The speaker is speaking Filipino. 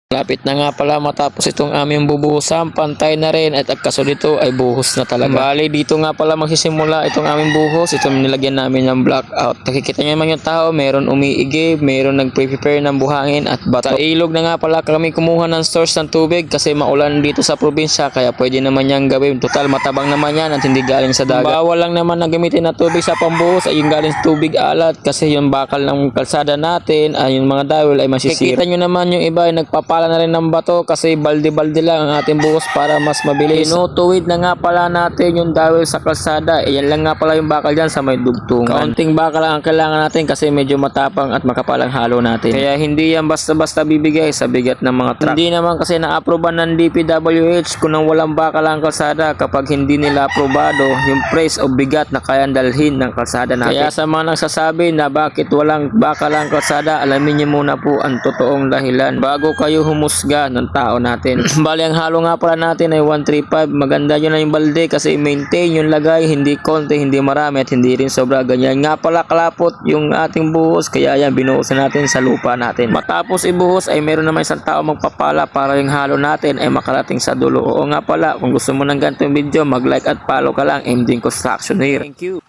Lapit na nga pala matapos itong aming bubuhusan, pantay na rin at kaso dito ay buhos na talaga. Bali dito nga pala magsisimula itong aming buhos, itong nilagyan namin ng blackout. Nakikita nyo naman yung tao, meron umiigib, meron nag-prepare ng buhangin at bato. Sa ilog na nga pala kami kumuha ng source ng tubig kasi maulan dito sa probinsya kaya pwede naman niyang gawin. Total matabang naman yan at hindi galing sa dagat. Bawal lang naman na gamitin na tubig sa pambuhos ay yung galing sa tubig alat kasi yung bakal ng kalsada natin ay yung mga dawil ay masisira. Kikita nyo naman yung iba ay nagpapala na rin ng bato kasi balde-balde lang ang ating buhos para mas mabilis. Tinutuwid na nga pala natin yung dawil sa kalsada. Iyan lang nga pala yung bakal dyan sa may dugtungan. Kaunting bakal lang ang kailangan natin kasi medyo matapang at makapalang halo natin. Kaya hindi yan basta-basta bibigay sa bigat ng mga truck. Hindi naman kasi na-aproban ng DPWH kung nang walang bakal ang kalsada kapag hindi nila aprobado yung price o bigat na kayang dalhin ng kalsada natin. Kaya sa mga nagsasabi na bakit walang bakal ang kalsada, alamin niyo muna po ang totoong dahilan bago kayo humusga ng tao natin. Bali ang halo nga pala natin ay 135. Maganda yun na yung balde kasi maintain yung lagay, hindi konti, hindi marami at hindi rin sobra. Ganyan nga pala kalapot yung ating buhos kaya yan binuhos natin sa lupa natin. Matapos ibuhos ay meron naman isang tao magpapala para yung halo natin ay makarating sa dulo. Oo nga pala, kung gusto mo ng ganitong video, mag-like at follow ka lang. MD Construction here. Thank you.